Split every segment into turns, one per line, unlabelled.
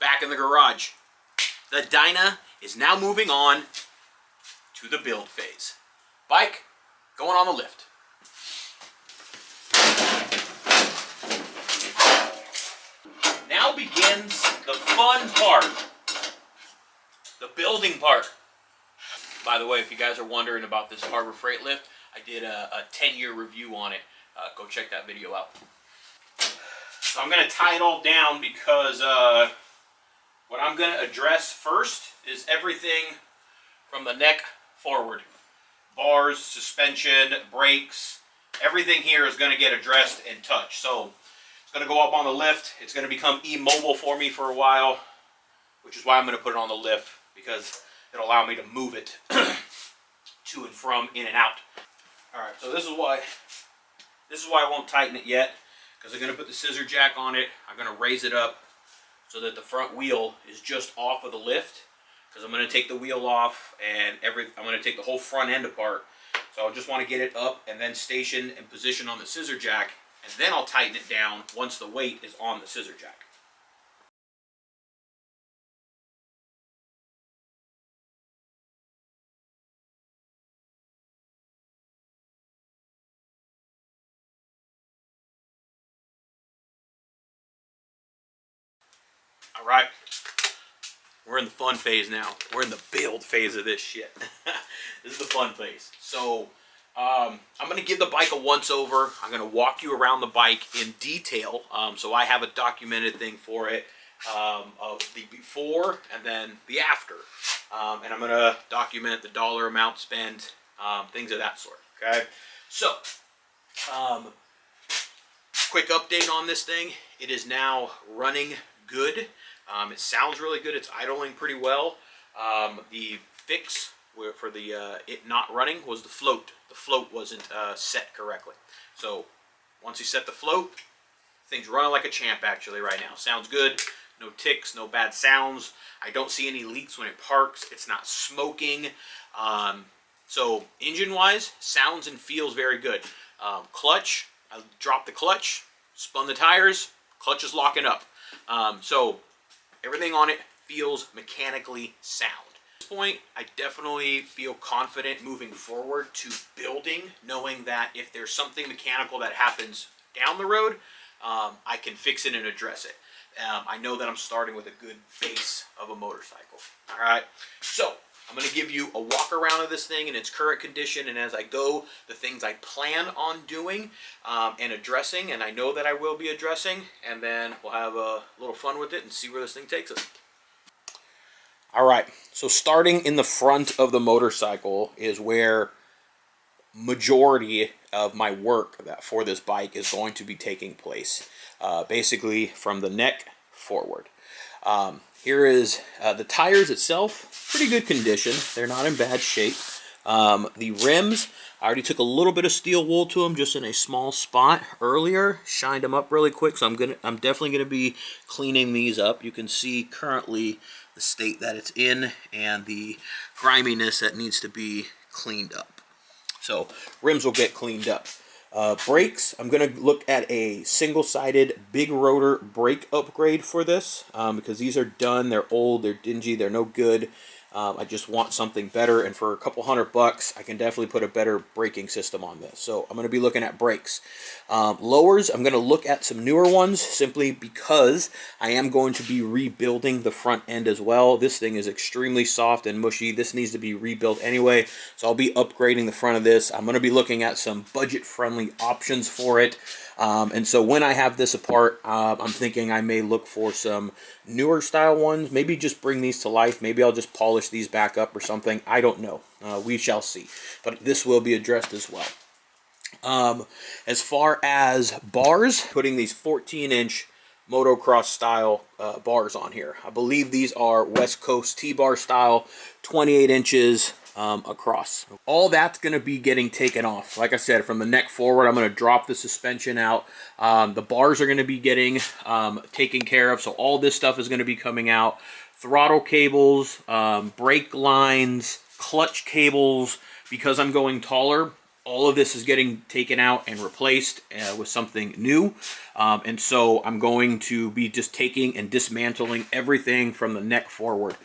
back in the garage. The Dyna is now moving on to the build phase. Bike going on the lift. Now begins the fun part, the building part. By the way, if you guys are wondering about this Harbor Freight lift, I did a 10-year review on it. Go check that video out. So I'm going to tie it all down because what I'm going to address first is everything from the neck forward. Bars, suspension, brakes, everything here is going to get addressed and touched. So it's going to go up on the lift. It's going to become immobile for me for a while, which is why I'm going to put it on the lift, because it'll allow me to move it to and from, in and out. All right, so this is why I won't tighten it yet, because I'm going to put the scissor jack on it. I'm going to raise it up so that the front wheel is just off of the lift, because I'm going to take the wheel off and I'm going to take the whole front end apart. So I just want to get it up and then station and position on the scissor jack, and then I'll tighten it down once the weight is on the scissor jack. All right, we're in the fun phase now. We're in the build phase of this shit. This is the fun phase. So I'm going to give the bike a once over. I'm going to walk you around the bike in detail. So I have a documented thing for it of the before and then the after. And I'm going to document the dollar amount spent, things of that sort. Okay. So quick update on this thing. It is now running good. It sounds really good. It's idling pretty well. The fix for the it not running was the float. The float wasn't set correctly. So once you set the float, things running like a champ actually right now. Sounds good. No ticks, no bad sounds. I don't see any leaks when it parks. It's not smoking. So engine-wise, sounds and feels very good. Clutch, I dropped the clutch, spun the tires, clutch is locking up. So everything on it feels mechanically sound. At this point, I definitely feel confident moving forward to building, knowing that if there's something mechanical that happens down the road, I can fix it and address it. I know that I'm starting with a good base of a motorcycle. All right, so I'm going to give you a walk around of this thing in its current condition, and as I go, the things I plan on doing and addressing, and I know that I will be addressing, and then we'll have a little fun with it and see where this thing takes us. All right, so starting in the front of the motorcycle is where majority of my work for this bike is going to be taking place. Basically from the neck forward. Here is the tires itself, pretty good condition. They're not in bad shape. The rims, I already took a little bit of steel wool to them just in a small spot earlier, shined them up really quick, so I'm definitely gonna be cleaning these up. You can see currently the state that it's in and the griminess that needs to be cleaned up. So rims will get cleaned up. Brakes, I'm going to look at a single-sided big rotor brake upgrade for this because these are done, they're old, they're dingy, they're no good. I just want something better, and for a couple $100 I can definitely put a better braking system on this. So I'm going to be looking at brakes. Lowers, I'm going to look at some newer ones simply because I am going to be rebuilding the front end as well. This thing is extremely soft and mushy. This needs to be rebuilt anyway, so I'll be upgrading the front of this. I'm going to be looking at some budget-friendly options for it. And so when I have this apart, I'm thinking I may look for some newer style ones. Maybe just bring these to life. Maybe I'll just polish these back up or something. I don't know. We shall see. But this will be addressed as well. As far as bars, putting these 14-inch motocross style bars on here. I believe these are West Coast T-bar style, 28 inches across. All that's going to be getting taken off. Like I said, from the neck forward, I'm going to drop the suspension out. The bars are going to be getting taken care of, so all this stuff is going to be coming out. Throttle cables, brake lines, clutch cables. Because I'm going taller, all of this is getting taken out and replaced with something new. And so I'm going to be just taking and dismantling everything from the neck forward.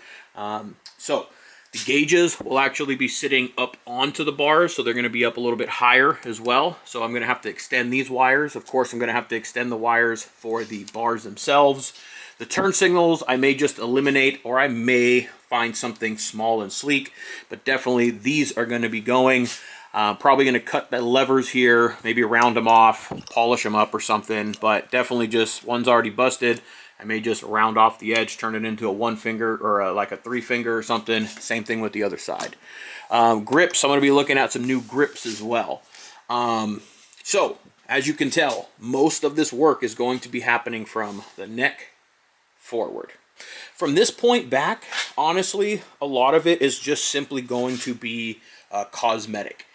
So the gauges will actually be sitting up onto the bars, so they're going to be up a little bit higher as well. So I'm going to have to extend these wires. Of course, I'm going to have to extend the wires for the bars themselves. The turn signals I may just eliminate, or I may find something small and sleek, but definitely these are going to be going. Probably going to cut the levers here, maybe round them off, polish them up or something, but definitely just, one's already busted. I may just round off the edge, turn it into a 1 finger or like a 3 finger or something. Same thing with the other side. Grips, I'm going to be looking at some new grips as well. So, as you can tell, most of this work is going to be happening from the neck forward. From this point back, honestly, a lot of it is just simply going to be cosmetic.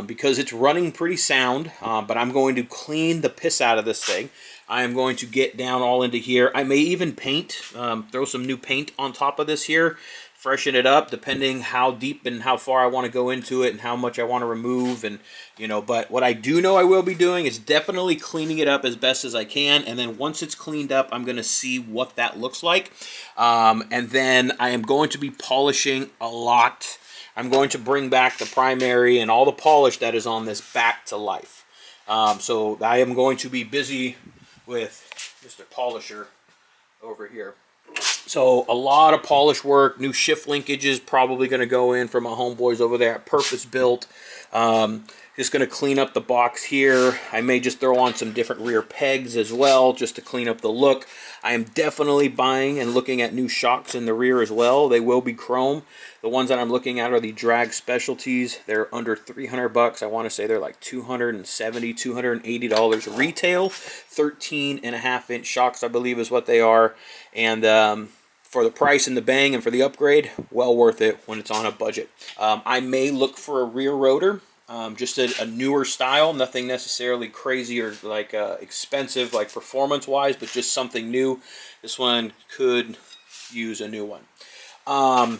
Because it's running pretty sound, but I'm going to clean the piss out of this thing. I am going to get down all into here. I may even paint, throw some new paint on top of this here, freshen it up, depending how deep and how far I want to go into it and how much I want to remove. And, you know, but what I do know I will be doing is definitely cleaning it up as best as I can. And then once it's cleaned up, I'm going to see what that looks like. And then I am going to be polishing a lot. I'm going to bring back the primary and all the polish that is on this back to life. So I am going to be busy with Mr. Polisher over here. So a lot of polish work, new shift linkages probably going to go in for my homeboys over there at Purpose Built. Just going to clean up the box here. I may just throw on some different rear pegs as well, just to clean up the look. I am definitely buying and looking at new shocks in the rear as well. They will be chrome. The ones that I'm looking at are the Drag Specialties. They're under 300 bucks. I want to say they're like $270, $280 retail. 13.5-inch shocks, I believe, is what they are. And for the price and the bang and for the upgrade, well worth it when it's on a budget. I may look for a rear rotor. Just a newer style, nothing necessarily crazy or like expensive like performance wise, but just something new. This one could use a new one.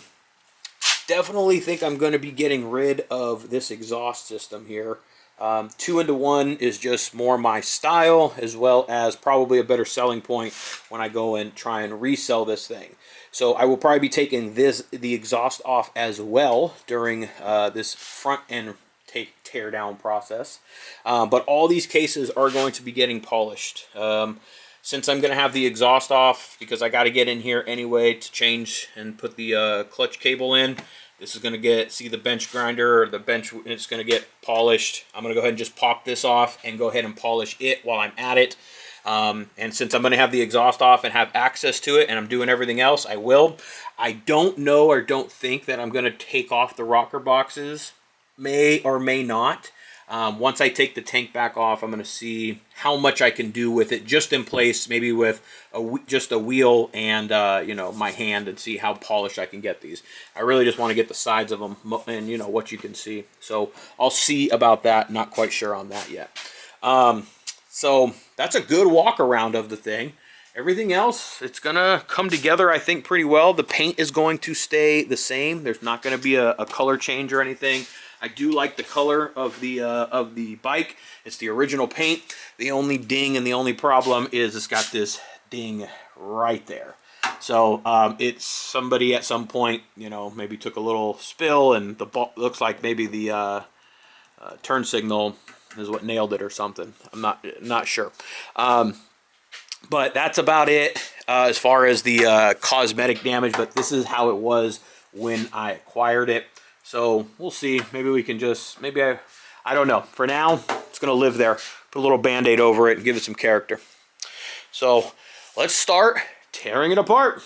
Definitely think I'm going to be getting rid of this exhaust system here. 2-into-1 is just more my style, as well as probably a better selling point when I go and try and resell this thing. So I will probably be taking the exhaust off as well during this front end tear down process. But all these cases are going to be getting polished. Since I'm going to have the exhaust off, because I got to get in here anyway to change and put the clutch cable in, this is going to see the bench grinder, or the bench, it's going to get polished. I'm going to go ahead and just pop this off and go ahead and polish it while I'm at it. And since I'm going to have the exhaust off and have access to it and I'm doing everything else, I will. I don't know or don't think that I'm going to take off the rocker boxes. May or may not. Once I take the tank back off, I'm going to see how much I can do with it just in place, maybe with just a wheel and you know, my hand, and see how polished I can get these. I really just want to get the sides of them and, you know, what you can see. So I'll see about that. Not quite sure on that yet. So that's a good walk around of the thing. Everything else, it's going to come together, I think, pretty well. The paint is going to stay the same. There's not going to be a color change or anything. I do like the color of the bike. It's the original paint. The only ding and the only problem is it's got this ding right there. So it's somebody at some point, you know, maybe took a little spill, and looks like maybe the turn signal is what nailed it or something. I'm not sure. But that's about it as far as the cosmetic damage. But this is how it was when I acquired it. So we'll see. Maybe we can just, I don't know. For now, it's going to live there. Put a little Band-Aid over it and give it some character. So let's start tearing it apart.